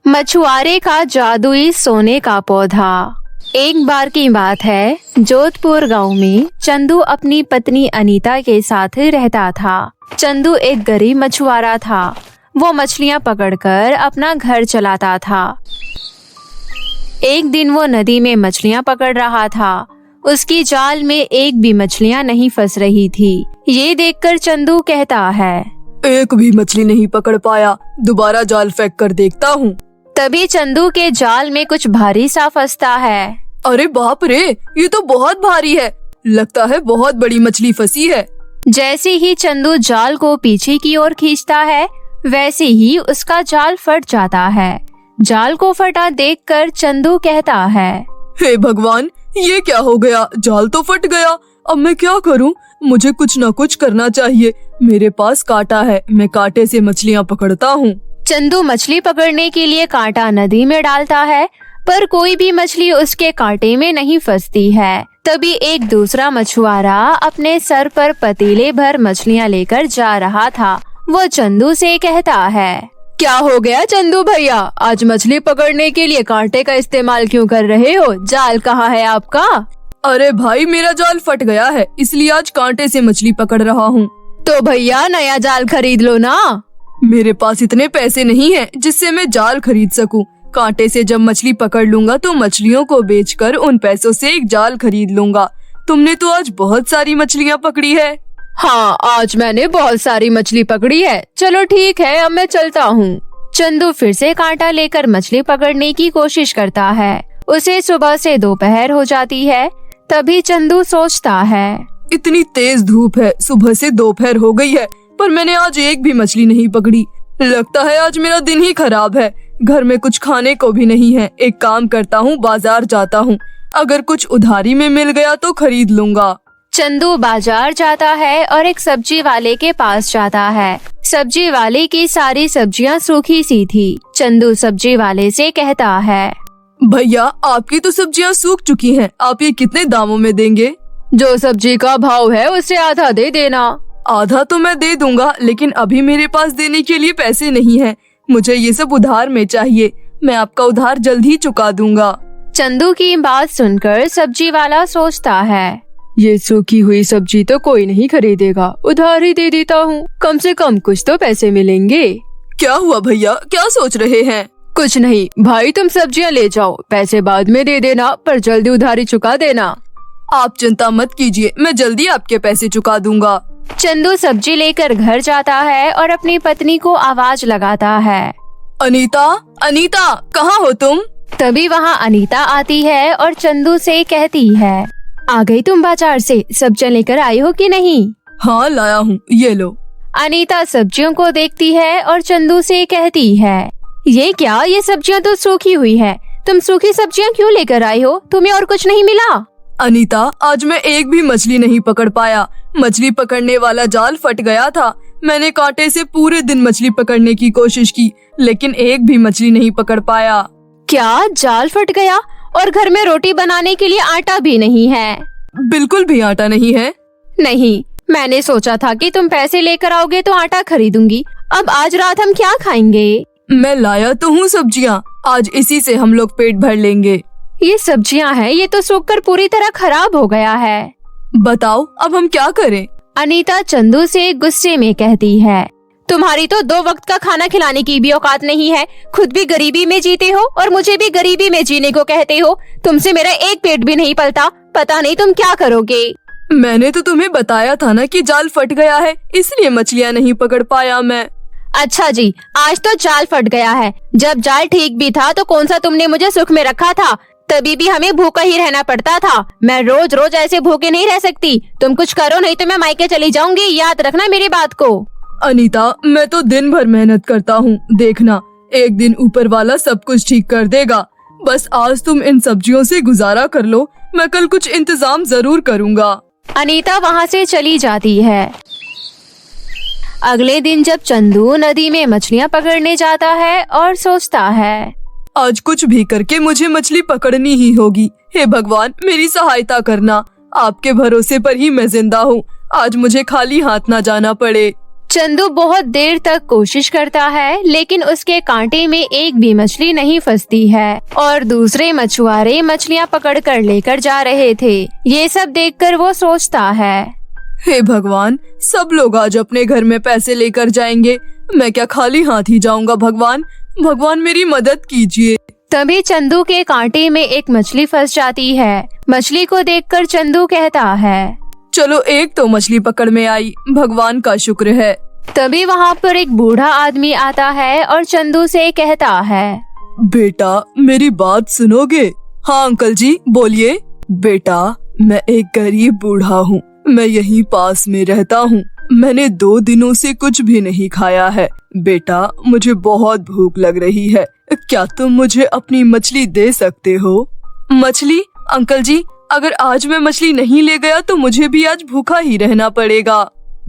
मछुआरे का जादुई सोने का पौधा। एक बार की बात है, जोधपुर गांव में चंदू अपनी पत्नी अनीता के साथ रहता था। चंदू एक गरीब मछुआरा था। वो मछलियां पकड़कर अपना घर चलाता था। एक दिन वो नदी में मछलियां पकड़ रहा था। उसकी जाल में एक भी मछलियां नहीं फंस रही थी। ये देखकर चंदू कहता है, एक भी मछली नहीं पकड़ पाया, दोबारा जाल फेंक कर देखता हूँ। तभी चंदू के जाल में कुछ भारी सा फंसता है। अरे बाप रे, ये तो बहुत भारी है। लगता है बहुत बड़ी मछली फंसी है। जैसे ही चंदू जाल को पीछे की ओर खींचता है, वैसे ही उसका जाल फट जाता है। जाल को फटा देखकर चंदू कहता है, हे भगवान, ये क्या हो गया? जाल तो फट गया। अब मैं क्या करूं? मुझे कुछ न कुछ करना चाहिए। मेरे पास कांटा है, मैं कांटे से मछलियां पकड़ता हूँ। चंदू मछली पकड़ने के लिए कांटा नदी में डालता है, पर कोई भी मछली उसके कांटे में नहीं फंसती है। तभी एक दूसरा मछुआरा अपने सर पर पतीले भर मछलियां लेकर जा रहा था। वो चंदू से कहता है, क्या हो गया चंदू भैया? आज मछली पकड़ने के लिए कांटे का इस्तेमाल क्यों कर रहे हो? जाल कहाँ है आपका? अरे भाई, मेरा जाल फट गया है, इसलिए आज कांटे से मछली पकड़ रहा हूँ। तो भैया नया जाल खरीद लो ना। मेरे पास इतने पैसे नहीं हैं जिससे मैं जाल खरीद सकूं। कांटे से जब मछली पकड़ लूंगा तो मछलियों को बेचकर उन पैसों से एक जाल खरीद लूंगा। तुमने तो आज बहुत सारी मछलियाँ पकड़ी है। हाँ, आज मैंने बहुत सारी मछली पकड़ी है। चलो ठीक है, अब मैं चलता हूँ। चंदू फिर से कांटा लेकर मछली पकड़ने की कोशिश करता है। उसे सुबह से दोपहर हो जाती है। तभी चंदू सोचता है, इतनी तेज धूप है, सुबह से दोपहर हो गई है, पर मैंने आज एक भी मछली नहीं पकड़ी। लगता है आज मेरा दिन ही खराब है। घर में कुछ खाने को भी नहीं है। एक काम करता हूँ, बाजार जाता हूँ। अगर कुछ उधारी में मिल गया तो खरीद लूंगा। चंदू बाजार जाता है और एक सब्जी वाले के पास जाता है। सब्जी वाले की सारी सब्जियां सूखी सी थी। चंदू सब्जी वाले से कहता है, भैया, आपकी तो सब्जियां सूख चुकी हैं। आप ये कितने दामों में देंगे? जो सब्जी का भाव है उससे आधा दे देना। आधा तो मैं दे दूंगा, लेकिन अभी मेरे पास देने के लिए पैसे नहीं है। मुझे ये सब उधार में चाहिए। मैं आपका उधार जल्द ही चुका दूंगा। चंदू की बात सुनकर सब्जी वाला सोचता है, ये सूखी हुई सब्जी तो कोई नहीं खरीदेगा, उधार ही दे देता हूँ। कम से कम कुछ तो पैसे मिलेंगे। क्या हुआ भैया, क्या सोच रहे हैं? कुछ नहीं भाई, तुम सब्जियाँ ले जाओ, पैसे बाद में दे देना, पर जल्दी उधारी चुका देना। आप चिंता मत कीजिए, मैं जल्दी आपके पैसे चुका दूंगा। चंदू सब्जी लेकर घर जाता है और अपनी पत्नी को आवाज लगाता है, अनीता, अनीता, कहाँ हो तुम? तभी वहाँ अनीता आती है और चंदू से कहती है, आ गई तुम बाजार से? सब्जियाँ लेकर आई हो कि नहीं? हाँ लाया हूँ, ये लो। अनीता सब्जियों को देखती है और चंदू से कहती है, ये क्या? ये सब्जियाँ तो सूखी हुई है। तुम सूखी सब्जियाँ क्यों लेकर आई हो? तुम्हें और कुछ नहीं मिला? अनीता, आज मैं एक भी मछली नहीं पकड़ पाया। मछली पकड़ने वाला जाल फट गया था। मैंने कांटे से पूरे दिन मछली पकड़ने की कोशिश की, लेकिन एक भी मछली नहीं पकड़ पाया। क्या जाल फट गया? और घर में रोटी बनाने के लिए आटा भी नहीं है? बिल्कुल भी आटा नहीं है। नहीं, मैंने सोचा था कि तुम पैसे लेकर आओगे तो आटा खरीदूंगी। अब आज रात हम क्या खाएंगे? मैं लाया तो हूँ सब्जियाँ, आज इसी से हम लोग पेट भर लेंगे। ये सब्जियाँ हैं, ये तो सूखकर पूरी तरह खराब हो गया है। बताओ अब हम क्या करें? अनीता चंदू से गुस्से में कहती है, तुम्हारी तो 2 वक्त का खाना खिलाने की भी औकात नहीं है। खुद भी गरीबी में जीते हो और मुझे भी गरीबी में जीने को कहते हो। तुमसे मेरा एक पेट भी नहीं पलता। पता नहीं तुम क्या करोगे। मैंने तो तुम्हें बताया था ना कि जाल फट गया है, इसलिए मछलियाँ नहीं पकड़ पाया मैं। अच्छा जी, आज तो जाल फट गया है। जब जाल ठीक भी था तो कौन सा तुमने मुझे सुख में रखा था? तभी भी हमें भूखा ही रहना पड़ता था। मैं रोज रोज ऐसे भूखे नहीं रह सकती। तुम कुछ करो, नहीं तो मैं मायके चली जाऊंगी। याद रखना मेरी बात को। अनीता, मैं तो दिन भर मेहनत करता हूँ, देखना एक दिन ऊपर वाला सब कुछ ठीक कर देगा। बस आज तुम इन सब्जियों से गुजारा कर लो, मैं कल कुछ इंतजाम जरूर करूँगा। अनीता वहाँ से चली जाती है। अगले दिन जब चंदू नदी में मछलियाँ पकड़ने जाता है और सोचता है, आज कुछ भी करके मुझे मछली पकड़नी ही होगी। हे भगवान, मेरी सहायता करना। आपके भरोसे पर ही मैं जिंदा हूँ। आज मुझे खाली हाथ ना जाना पड़े। चंदू बहुत देर तक कोशिश करता है, लेकिन उसके कांटे में एक भी मछली नहीं फंसती है और दूसरे मछुआरे मछलियाँ पकड़ कर लेकर जा रहे थे। ये सब देखकर वो सोचता है, हे भगवान, सब लोग आज अपने घर में पैसे लेकर जाएंगे, मैं क्या खाली हाथ ही जाऊंगा? भगवान, भगवान मेरी मदद कीजिए। तभी चंदू के कांटे में एक मछली फंस जाती है। मछली को देखकर चंदू कहता है, चलो एक तो मछली पकड़ में आई, भगवान का शुक्र है। तभी वहाँ पर एक बूढ़ा आदमी आता है और चंदू से कहता है, बेटा मेरी बात सुनोगे? हाँ अंकल जी बोलिए। बेटा मैं एक गरीब बूढ़ा हूँ, मैं यहीं पास में रहता हूँ, मैंने 2 दिनों से कुछ भी नहीं खाया है। बेटा मुझे बहुत भूख लग रही है, क्या तुम मुझे अपनी मछली दे सकते हो? मछली? अंकल जी अगर आज मैं मछली नहीं ले गया तो मुझे भी आज भूखा ही रहना पड़ेगा।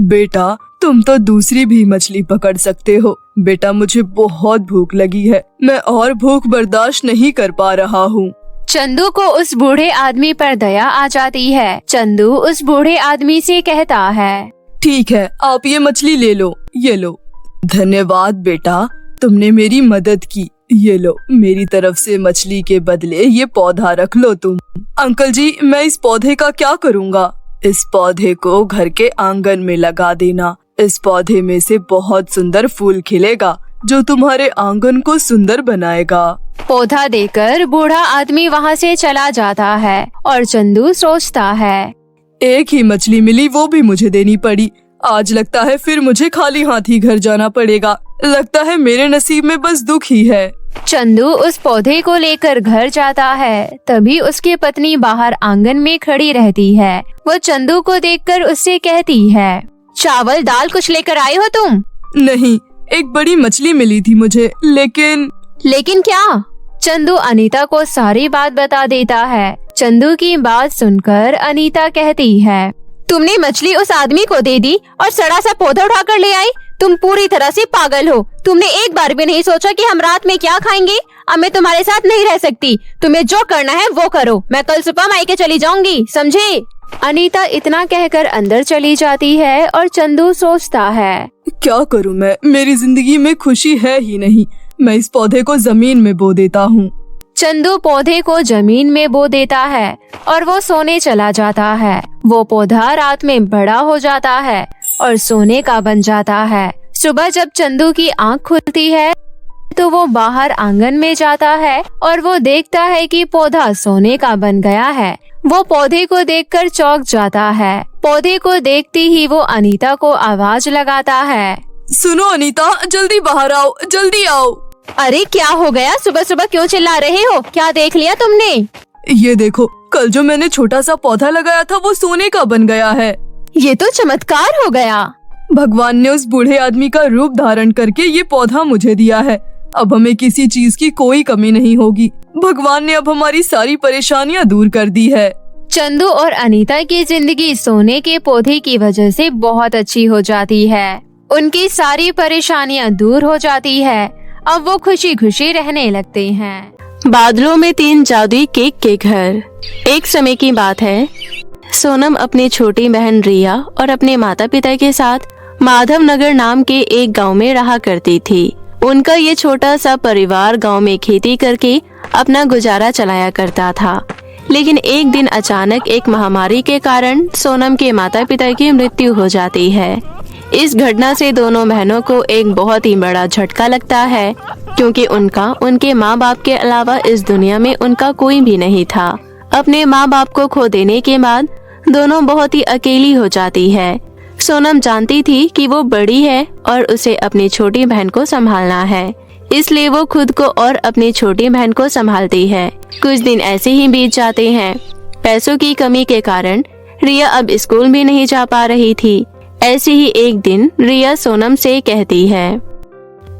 बेटा तुम तो दूसरी भी मछली पकड़ सकते हो। बेटा मुझे बहुत भूख लगी है, मैं और भूख बर्दाश्त नहीं कर पा रहा हूँ। चंदू को उस बूढ़े आदमी पर दया आ जाती है। चंदू उस बूढ़े आदमी से कहता है, ठीक है आप ये मछली ले लो, ये लो। धन्यवाद बेटा, तुमने मेरी मदद की, ये लो मेरी तरफ से मछली के बदले ये पौधा रख लो तुम। अंकल जी मैं इस पौधे का क्या करूँगा? इस पौधे को घर के आंगन में लगा देना, इस पौधे में से बहुत सुंदर फूल खिलेगा जो तुम्हारे आंगन को सुंदर बनाएगा। पौधा देकर बूढ़ा आदमी वहाँ से चला जाता है और चंदू सोचता है, एक ही मछली मिली, वो भी मुझे देनी पड़ी। आज लगता है फिर मुझे खाली हाथ ही घर जाना पड़ेगा। लगता है मेरे नसीब में बस दुख ही है। चंदू उस पौधे को लेकर घर जाता है। तभी उसकी पत्नी बाहर आंगन में खड़ी रहती है। वो चंदू को देखकर उससे कहती है, चावल दाल कुछ लेकर आए हो तुम? नहीं, एक बड़ी मछली मिली थी मुझे, लेकिन क्या? चंदू अनीता को सारी बात बता देता है। चंदू की बात सुनकर अनीता कहती है, तुमने मछली उस आदमी को दे दी और सड़ा सा पौधा उठाकर ले आई? तुम पूरी तरह से पागल हो। तुमने एक बार भी नहीं सोचा कि हम रात में क्या खाएंगे? अब मैं तुम्हारे साथ नहीं रह सकती। तुम्हें जो करना है वो करो। मैं कल सुबह मायके चली जाऊंगी, समझे? अनीता इतना कहकर अंदर चली जाती है और चंदू सोचता है, क्या करूं मैं? मेरी जिंदगी में खुशी है ही नहीं। मैं इस पौधे को जमीन में बो देता हूँ। चंदू पौधे को जमीन में बो देता है और वो सोने चला जाता है। वो पौधा रात में बड़ा हो जाता है और सोने का बन जाता है। सुबह जब चंदू की आंख खुलती है तो वो बाहर आंगन में जाता है और वो देखता है कि पौधा सोने का बन गया है। वो पौधे को देखकर चौंक जाता है। पौधे को देखते ही वो अनीता को आवाज लगाता है, सुनो अनीता, जल्दी बाहर आओ, जल्दी आओ। अरे क्या हो गया? सुबह सुबह क्यों चिल्ला रहे हो? क्या देख लिया तुमने? ये देखो, कल जो मैंने छोटा सा पौधा लगाया था वो सोने का बन गया है। ये तो चमत्कार हो गया। भगवान ने उस बूढ़े आदमी का रूप धारण करके ये पौधा मुझे दिया है। अब हमें किसी चीज की कोई कमी नहीं होगी। भगवान ने अब हमारी सारी परेशानियां दूर कर दी है। चंदू और अनीता की जिंदगी सोने के पौधे की वजह से बहुत अच्छी हो जाती है। उनकी सारी परेशानियां दूर हो जाती है। अब वो खुशी खुशी रहने लगते हैं। बादलों में 3 जादुई केक के घर। एक समय की बात है, सोनम अपनी छोटी बहन रिया और अपने माता पिता के साथ माधव नगर नाम के एक गांव में रहा करती थी। उनका ये छोटा सा परिवार गांव में खेती करके अपना गुजारा चलाया करता था। लेकिन एक दिन अचानक एक महामारी के कारण सोनम के माता पिता की मृत्यु हो जाती है। इस घटना से दोनों बहनों को एक बहुत ही बड़ा झटका लगता है, क्योंकि उनके माँ बाप के अलावा इस दुनिया में उनका कोई भी नहीं था। अपने माँ बाप को खो देने के बाद दोनों बहुत ही अकेली हो जाती है। सोनम जानती थी कि वो बड़ी है और उसे अपनी छोटी बहन को संभालना है, इसलिए वो खुद को और अपनी छोटी बहन को संभालती है। कुछ दिन ऐसे ही बीत जाते हैं। पैसों की कमी के कारण रिया अब स्कूल भी नहीं जा पा रही थी। ऐसे ही एक दिन रिया सोनम से कहती है,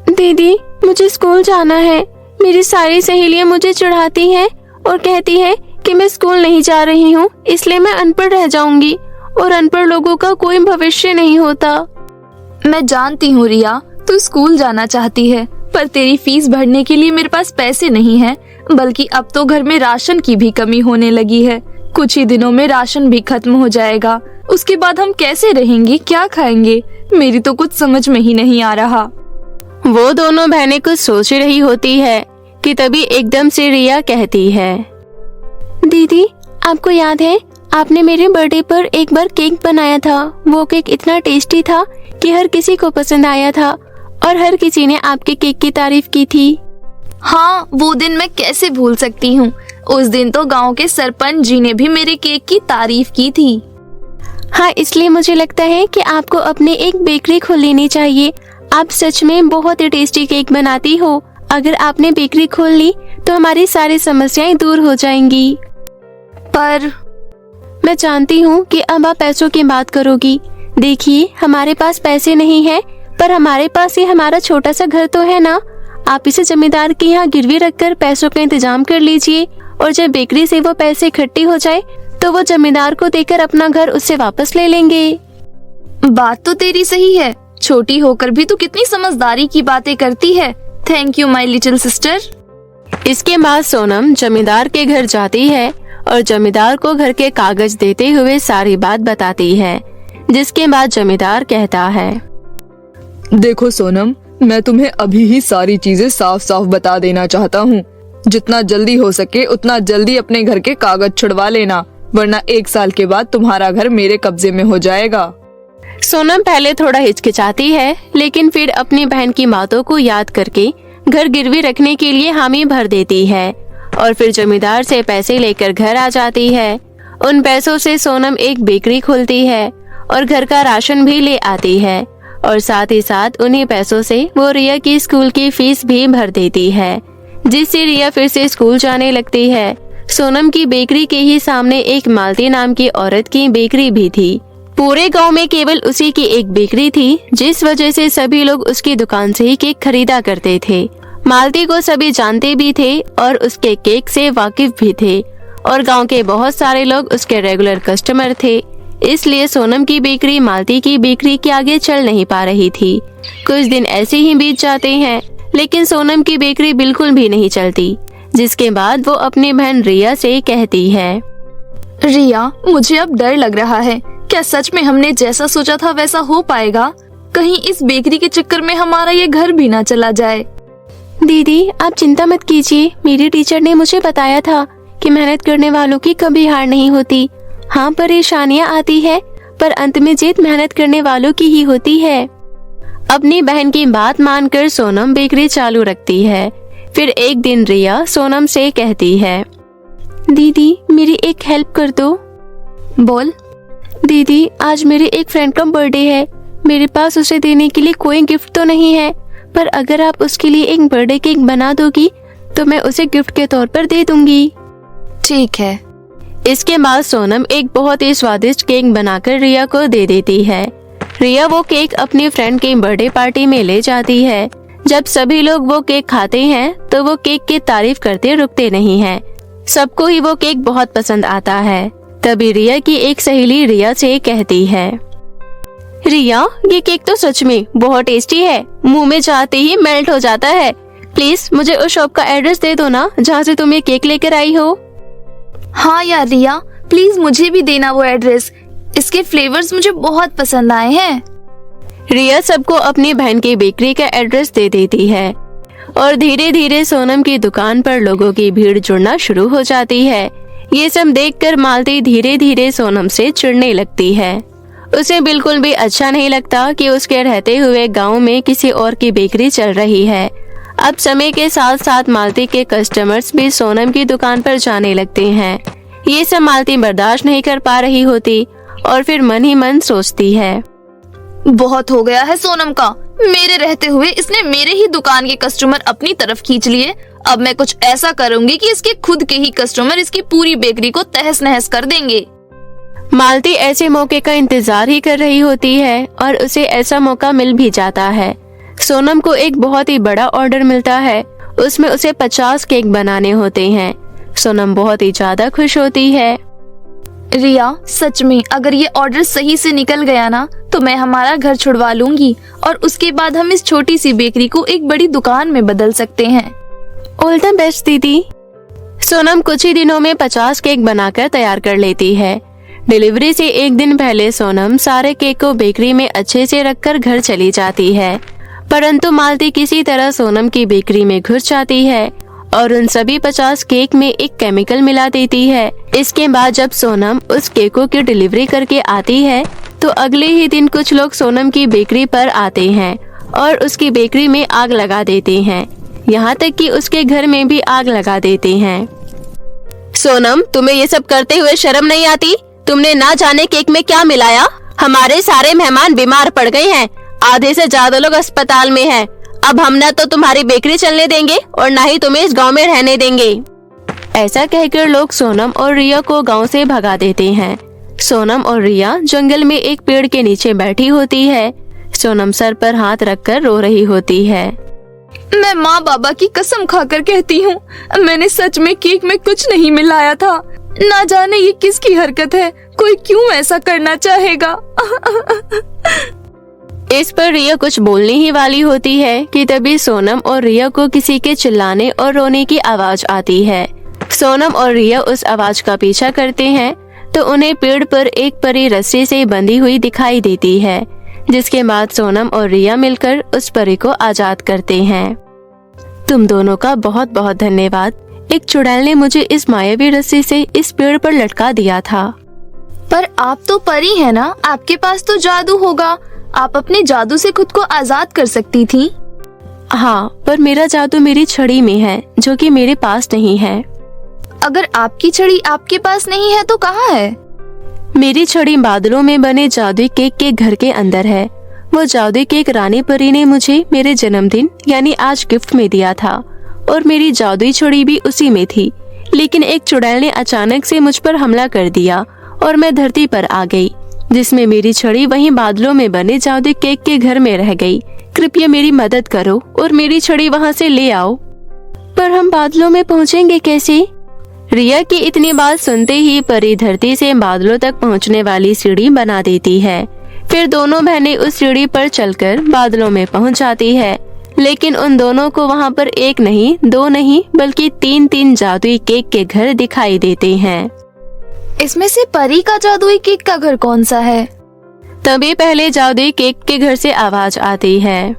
दीदी मुझे स्कूल जाना है। मेरी सारी सहेलियां मुझे चिढ़ाती हैं और कहती है कि मैं स्कूल नहीं जा रही हूँ, इसलिए मैं अनपढ़ रह जाऊंगी और अनपढ़ लोगों का कोई भविष्य नहीं होता। मैं जानती हूँ रिया, तू स्कूल जाना चाहती है, पर तेरी फीस भरने के लिए मेरे पास पैसे नहीं हैं, बल्कि अब तो घर में राशन की भी कमी होने लगी है। कुछ ही दिनों में राशन भी खत्म हो जाएगा। उसके बाद हम कैसे रहेंगे, क्या खाएंगे? मेरी तो कुछ समझ में ही नहीं आ रहा। वो दोनों बहनें कुछ सोच रही होती है कि तभी एकदम से रिया कहती है, दीदी आपको याद है आपने मेरे बर्थडे पर एक बार केक बनाया था। वो केक इतना टेस्टी था कि हर किसी को पसंद आया था और हर किसी ने आपके केक की तारीफ की थी। हाँ, वो दिन मैं कैसे भूल सकती हूँ। उस दिन तो गांव के सरपंच जी ने भी मेरे केक की तारीफ की थी। हाँ, इसलिए मुझे लगता है कि आपको अपने एक बेकरी खोल लेनी चाहिए। आप सच में बहुत ही टेस्टी केक बनाती हो। अगर आपने बेकरी खोल ली तो हमारी सारी समस्याएं दूर हो जाएंगी। पर मैं जानती हूँ कि अब आप पैसों की बात करोगी। देखिए, हमारे पास पैसे नहीं है, पर हमारे पास ये हमारा छोटा सा घर तो है ना। आप इसे जमींदार के यहाँ गिरवी रखकर पैसों का इंतजाम कर लीजिए और जब बेकरी से वो पैसे इकट्ठे हो जाए तो वो जमींदार को देकर अपना घर उससे वापस ले लेंगे। बात तो तेरी सही है। छोटी होकर भी तू कितनी समझदारी की बातें करती है। Thank you my little sister. इसके बाद सोनम जमींदार के घर जाती है और जमींदार को घर के कागज देते हुए सारी बात बताती है। जिसके बाद जमींदार कहता है, देखो सोनम, मैं तुम्हें अभी ही सारी चीजें साफ साफ बता देना चाहता हूँ। जितना जल्दी हो सके उतना जल्दी अपने घर के कागज छुड़वा लेना, वरना 1 साल के बाद तुम्हारा घर मेरे कब्जे में हो जाएगा। सोनम पहले थोड़ा हिचकिचाती है, लेकिन फिर अपनी बहन की बातों को याद करके घर गिरवी रखने के लिए हामी भर देती है और फिर जमींदार से पैसे लेकर घर आ जाती है। उन पैसों से सोनम एक बेकरी खोलती है और घर का राशन भी ले आती है और साथ ही साथ उन्हीं पैसों से वो रिया की स्कूल की फीस भी भर देती है, जिससे रिया फिर से स्कूल जाने लगती है। सोनम की बेकरी के ही सामने एक मालती नाम की औरत की बेकरी भी थी। पूरे गांव में केवल उसी की एक बेकरी थी, जिस वजह से सभी लोग उसकी दुकान से ही केक खरीदा करते थे। मालती को सभी जानते भी थे और उसके केक से वाकिफ भी थे और गांव के बहुत सारे लोग उसके रेगुलर कस्टमर थे। इसलिए सोनम की बेकरी मालती की बेकरी के आगे चल नहीं पा रही थी। कुछ दिन ऐसे ही बीत जाते हैं, लेकिन सोनम की बेकरी बिल्कुल भी नहीं चलती। जिसके बाद वो अपनी बहन रिया से कहती है, रिया, मुझे अब डर लग रहा है। क्या सच में हमने जैसा सोचा था वैसा हो पाएगा? कहीं इस बेकरी के चक्कर में हमारा ये घर भी ना चला जाए। दीदी आप चिंता मत कीजिए। मेरी टीचर ने मुझे बताया था कि मेहनत करने वालों की कभी हार नहीं होती। हाँ, परेशानियाँ आती है, पर अंत में जीत मेहनत करने वालों की ही होती है। अपनी बहन की बात मानकर सोनम बेकरी चालू रखती है। फिर एक दिन रिया सोनम से कहती है, दीदी मेरी एक हेल्प कर दो। बोल। दीदी आज मेरे एक फ्रेंड का बर्थडे है। मेरे पास उसे देने के लिए कोई गिफ्ट तो नहीं है, पर अगर आप उसके लिए एक बर्थडे केक बना दोगी तो मैं उसे गिफ्ट के तौर पर दे दूंगी। ठीक है। इसके बाद सोनम एक बहुत ही स्वादिष्ट केक बनाकर रिया को दे देती है। रिया वो केक अपनी फ्रेंड की बर्थडे पार्टी में ले जाती है। जब सभी लोग वो केक खाते हैं तो वो केक की तारीफ करते रुकते नहीं हैं। सबको ही वो केक बहुत पसंद आता है। तभी रिया की एक सहेली रिया से कहती है, रिया ये केक तो सच में बहुत टेस्टी है, मुंह में जाते ही मेल्ट हो जाता है। प्लीज मुझे उस शॉप का एड्रेस दे दो ना, जहाँ से तुम ये केक लेकर आई हो। हाँ यार रिया, प्लीज मुझे भी देना वो एड्रेस। इसके फ्लेवर्स मुझे बहुत पसंद आए हैं। रिया सबको अपनी बहन की बेकरी का एड्रेस दे देती है और धीरे धीरे सोनम की दुकान पर लोगों की भीड़ जुड़ना शुरू हो जाती है। ये सब देखकर मालती धीरे धीरे सोनम से चिढ़ने लगती है। उसे बिल्कुल भी अच्छा नहीं लगता कि उसके रहते हुए गांव में किसी और की बेकरी चल रही है। अब समय के साथ साथ मालती के कस्टमर्स भी सोनम की दुकान पर जाने लगते हैं। ये सब मालती बर्दाश्त नहीं कर पा रही होती और फिर मन ही मन सोचती है, बहुत हो गया है सोनम का। मेरे रहते हुए इसने मेरे ही दुकान के कस्टमर अपनी तरफ खींच लिए। अब मैं कुछ ऐसा करूंगी कि इसके खुद के ही कस्टमर इसकी पूरी बेकरी को तहस नहस कर देंगे। मालती ऐसे मौके का इंतजार ही कर रही होती है और उसे ऐसा मौका मिल भी जाता है। सोनम को एक बहुत ही बड़ा ऑर्डर मिलता है। उसमें उसे 50 केक बनाने होते हैं। सोनम बहुत ही ज्यादा खुश होती है। रिया सच में अगर ये ऑर्डर सही से निकल गया ना तो मैं हमारा घर छुड़वा लूंगी और उसके बाद हम इस छोटी सी बेकरी को एक बड़ी दुकान में बदल सकते हैं। ऑल द बेस्ट दीदी। सोनम कुछ ही दिनों में 50 केक बनाकर तैयार कर लेती है। डिलीवरी से एक दिन पहले सोनम सारे केक को बेकरी में अच्छे से रखकर घर चली जाती है, परंतु मालती किसी तरह सोनम की बेकरी में घुस जाती है और उन सभी 50 केक में एक केमिकल मिला देती है। इसके बाद जब सोनम उस केकों की डिलीवरी करके आती है तो अगले ही दिन कुछ लोग सोनम की बेकरी पर आते हैं और उसकी बेकरी में आग लगा देते हैं, यहाँ तक कि उसके घर में भी आग लगा देते हैं। सोनम, तुम्हें ये सब करते हुए शर्म नहीं आती? तुमने ना जाने केक में क्या मिलाया। हमारे सारे मेहमान बीमार पड़ गए हैं, आधे से ज्यादा लोग अस्पताल में हैं। अब हम ना तो तुम्हारी बेकरी चलने देंगे और ना ही तुम्हें इस गांव में रहने देंगे। ऐसा कहकर लोग सोनम और रिया को गांव से भगा देते हैं। सोनम और रिया जंगल में एक पेड़ के नीचे बैठी होती है। सोनम सर पर हाथ रखकर रो रही होती है। मैं माँ बाबा की कसम खाकर कहती हूँ, मैंने सच में केक में कुछ नहीं मिलाया था। ना जाने ये किसकी हरकत है, कोई क्यों ऐसा करना चाहेगा। इस पर रिया कुछ बोलने ही वाली होती है कि तभी सोनम और रिया को किसी के चिल्लाने और रोने की आवाज आती है। सोनम और रिया उस आवाज का पीछा करते हैं तो उन्हें पेड़ पर एक परी रस्सी से बंधी हुई दिखाई देती है, जिसके बाद सोनम और रिया मिलकर उस परी को आजाद करते हैं। तुम दोनों का बहुत बहुत धन्यवाद। एक चुड़ैल ने मुझे इस मायावी रस्सी से इस पेड़ पर लटका दिया था। पर आप तो परी है ना, आपके पास तो जादू होगा। आप अपने जादू से खुद को आजाद कर सकती थी। हाँ, पर मेरा जादू मेरी छड़ी में है, जो कि मेरे पास नहीं है। अगर आपकी छड़ी आपके पास नहीं है तो कहाँ है? मेरी छड़ी बादलों में बने जादुई केक के घर के अंदर है। वो जादुई केक रानी परी ने मुझे मेरे जन्मदिन यानी आज गिफ्ट में दिया था और मेरी जादुई छड़ी भी उसी में थी। लेकिन एक चुड़ैल ने अचानक से मुझ पर हमला कर दिया और मैं धरती पर आ गई, जिसमें मेरी छड़ी वहीं बादलों में बने जादुई केक के घर में रह गई। कृपया मेरी मदद करो और मेरी छड़ी वहाँ से ले आओ। पर हम बादलों में पहुँचेंगे कैसे? रिया की इतनी बात सुनते ही परी धरती से बादलों तक पहुँचने वाली सीढ़ी बना देती है। फिर दोनों बहनें उस सीढ़ी पर चलकर बादलों में पहुँच जाती है। लेकिन उन दोनों को वहाँ पर एक नहीं, दो नहीं, बल्कि 3-3 जादुई केक के घर दिखाई देते हैं। इसमें से परी का जादुई केक का घर कौन सा है? तभी पहले जादुई केक के घर से आवाज आती है।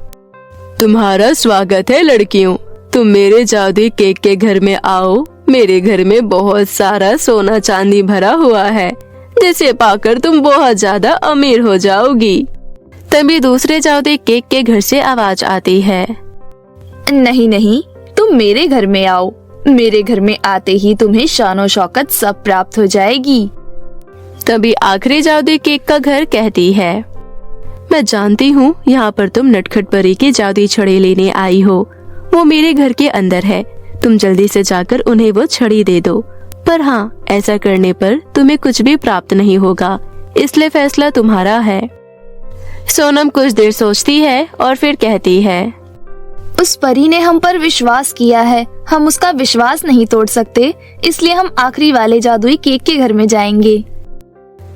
तुम्हारा स्वागत है लड़कियों, तुम मेरे जादुई केक के घर में आओ। मेरे घर में बहुत सारा सोना चांदी भरा हुआ है, जिसे पाकर तुम बहुत ज्यादा अमीर हो जाओगी। तभी दूसरे जादुई केक के घर से आवाज आती है। नहीं नहीं, तुम मेरे घर में आओ। मेरे घर में आते ही तुम्हें शानो शौकत सब प्राप्त हो जाएगी। तभी आखिरी जादुई केक का घर कहती है, मैं जानती हूँ यहाँ पर तुम नटखट परी की जादुई छड़ी लेने आई हो। वो मेरे घर के अंदर है, तुम जल्दी से जाकर उन्हें वो छड़ी दे दो। पर हाँ, ऐसा करने पर तुम्हें कुछ भी प्राप्त नहीं होगा, इसलिए फैसला तुम्हारा है। सोनम कुछ देर सोचती है और फिर कहती है, उस परी ने हम पर विश्वास किया है, हम उसका विश्वास नहीं तोड़ सकते, इसलिए हम आखिरी वाले जादुई केक के घर में जाएंगे।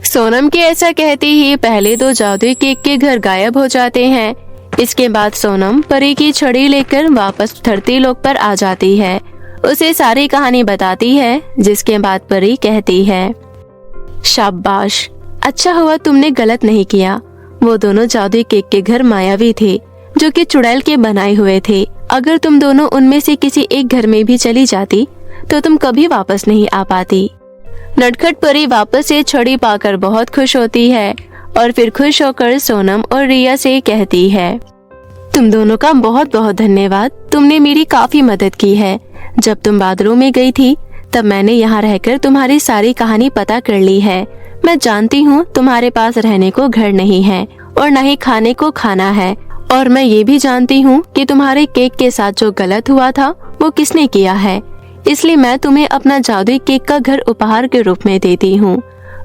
सोनम के ऐसा कहते ही पहले 2 जादुई केक के घर गायब हो जाते हैं। इसके बाद सोनम परी की छड़ी लेकर वापस धरती लोक पर आ जाती है, उसे सारी कहानी बताती है। जिसके बाद परी कहती है, शाबाश, अच्छा हुआ तुमने गलत नहीं किया। वो दोनों जादुई केक के घर मायावी थे, जो कि चुड़ैल के बनाए हुए थे। अगर तुम दोनों उनमें से किसी एक घर में भी चली जाती तो तुम कभी वापस नहीं आ पाती। नटखट परी वापस से छड़ी पाकर बहुत खुश होती है और फिर खुश होकर सोनम और रिया से कहती है, तुम दोनों का बहुत बहुत धन्यवाद, तुमने मेरी काफी मदद की है। जब तुम बादलों में गई थी तब मैंने यहाँ रहकर तुम्हारी सारी कहानी पता कर ली है। मैं जानती हूँ तुम्हारे पास रहने को घर नहीं है और न ही खाने को खाना है, और मैं ये भी जानती हूँ कि तुम्हारे केक के साथ जो गलत हुआ था वो किसने किया है। इसलिए मैं तुम्हें अपना जादुई केक का घर उपहार के रूप में देती हूँ।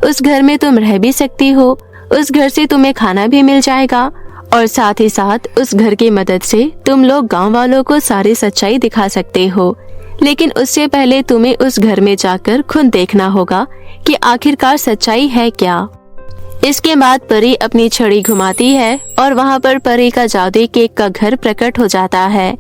उस घर में तुम रह भी सकती हो, उस घर से तुम्हें खाना भी मिल जाएगा और साथ ही साथ उस घर की मदद से तुम लोग गांव वालों को सारी सच्चाई दिखा सकते हो। लेकिन उससे पहले तुम्हें उस घर में जाकर खुद देखना होगा कि आखिरकार सच्चाई है क्या। इसके बाद परी अपनी छड़ी घुमाती है और वहाँ पर परी का जादुई केक का घर प्रकट हो जाता है।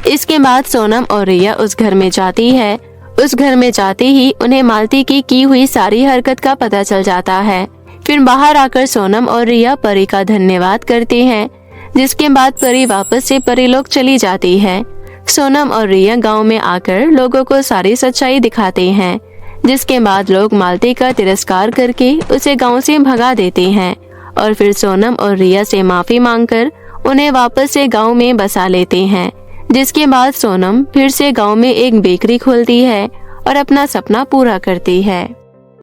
इसके बाद सोनम और रिया उस घर में जाती है। उस घर में जाते ही उन्हें मालती की हुई सारी हरकत का पता चल जाता है। फिर बाहर आकर सोनम और रिया परी का धन्यवाद करते हैं, जिसके बाद परी वापस से परीलोक चली जाती है। सोनम और रिया गांव में आकर लोगों को सारी सच्चाई दिखाते हैं, जिसके बाद लोग मालती का तिरस्कार करके उसे गांव से भगा देते हैं और फिर सोनम और रिया से माफी मांगकर उन्हें वापस से गांव में बसा लेते हैं। जिसके बाद सोनम फिर से गांव में एक बेकरी खोलती है और अपना सपना पूरा करती है।